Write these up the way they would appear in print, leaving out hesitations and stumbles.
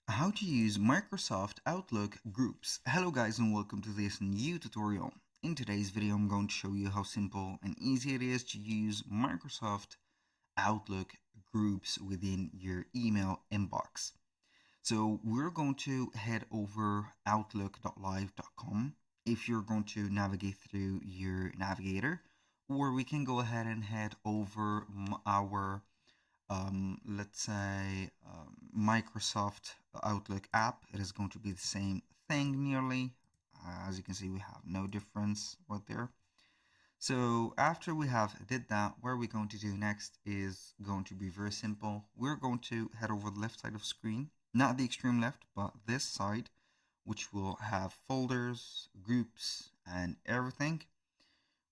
How to use Microsoft Outlook groups. Hello guys and welcome to this new tutorial. In today's video I'm going to show you how simple and easy it is to use Microsoft Outlook groups within your email inbox. So we're going to head over outlook.live.com if you're going to navigate through your navigator, or we can go ahead and head over our let's say Microsoft Outlook app. It is going to be the same thing nearly. As you can see, we have no difference right there. So after we have did that, what we're going to do next is going to be very simple. We're going to head over the left side of the screen, not the extreme left, but this side, which will have folders, groups, and everything.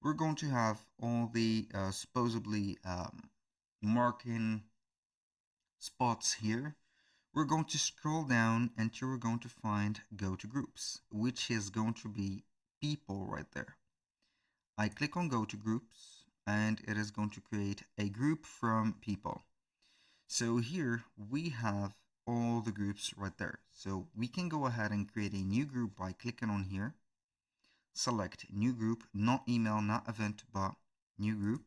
We're going to have all the supposedly marking spots here. We're going to scroll down until we're going to find go to groups, which is going to be people right there. I click on go to groups and it is going to create a group from people. So here we have all the groups right there. So we can go ahead and create a new group by clicking on here. Select new group, not email, not event, but new group.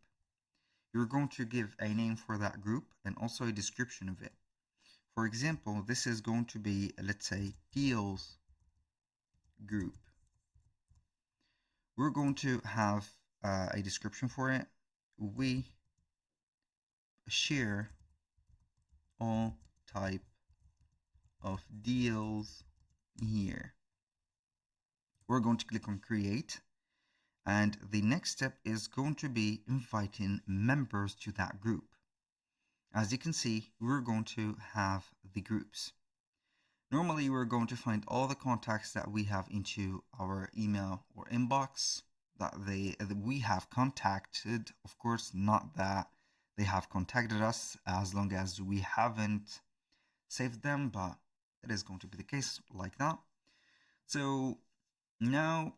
You're going to give a name for that group and also a description of it. For example, this is going to be, let's say, deals group. We're going to have a description for it. We share all type of deals here. We're going to click on create. And the next step is going to be inviting members to that group. As you can see, we're going to have the groups. Normally, we're going to find all the contacts that we have into our email or inbox that we have contacted. Of course, not that they have contacted us as long as we haven't saved them, but it is going to be the case like that. So now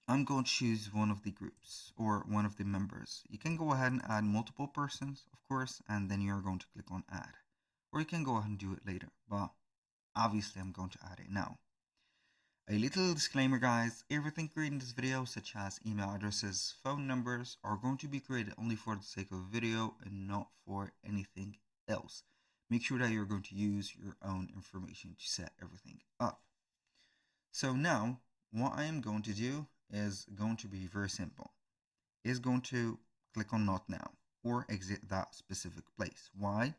I'm going to choose one of the groups or one of the members. You can go ahead and add multiple persons, of course, and then you're going to click on add. Or you can go ahead and do it later, but obviously I'm going to add it now. A little disclaimer guys, everything created in this video such as email addresses, phone numbers are going to be created only for the sake of video and not for anything else. Make sure that you're going to use your own information to set everything up. So now what I am going to do is going to be very simple. Is going to click on not now or exit that specific place. Why?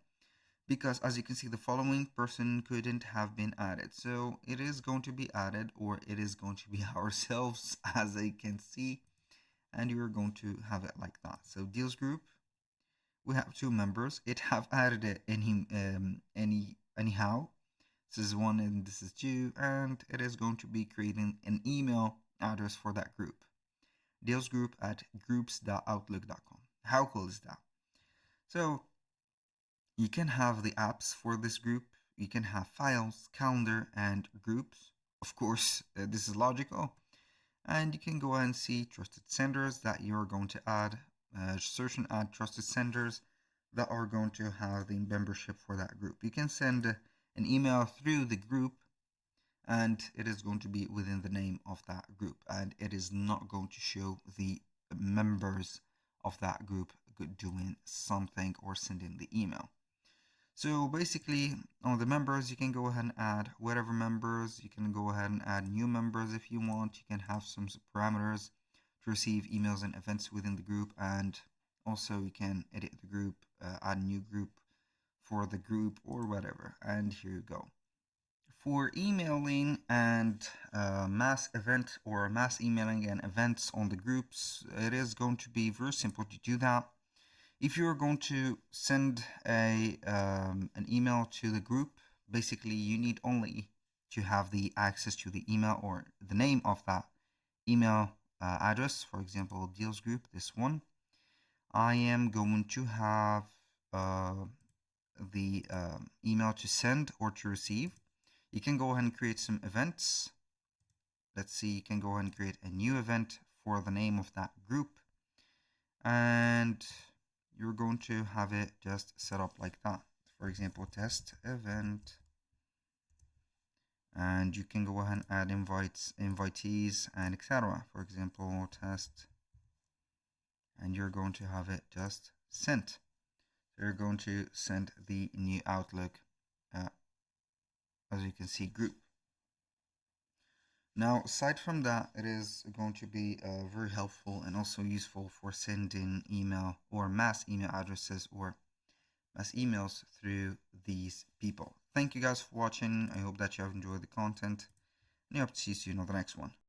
Because as you can see, the following person couldn't have been added. So it is going to be added, or it is going to be ourselves, as I can see, and you're going to have it like that. So deals group, we have two members. It have added it anyhow. This is one and this is two, and it is going to be creating an email address for that group. Deals group at groups.outlook.com. How cool is that? So you can have the apps for this group. You can have files, calendar, and groups. Of course, this is logical. And you can go and see trusted senders that you're going to add. Search and add trusted senders that are going to have the membership for that group. You can send an email through the group and it is going to be within the name of that group, and it is not going to show the members of that group doing something or sending the email. So basically on the members, you can go ahead and add whatever members. You can go ahead and add new members if you want. You can have some parameters to receive emails and events within the group, and also you can edit the group, add a new group for the group or whatever, and here you go. For emailing and mass event or mass emailing and events on the groups, it is going to be very simple to do that. If you're going to send an email to the group, basically you need only to have the access to the email or the name of that email address. For example, deals group, this one. I am going to have the email to send or to receive. You can go ahead and create some events. Let's see, you can go ahead and create a new event for the name of that group. And you're going to have it just set up like that. For example, test event and you can go ahead and add invitees, and etc. For example, test, and you're going to have it just sent. You're going to send the new Outlook, as you can see, group. Now, aside from that, it is going to be very helpful and also useful for sending email or mass email addresses or mass emails through these people. Thank you guys for watching. I hope that you have enjoyed the content, and I hope to see you soon on the next one.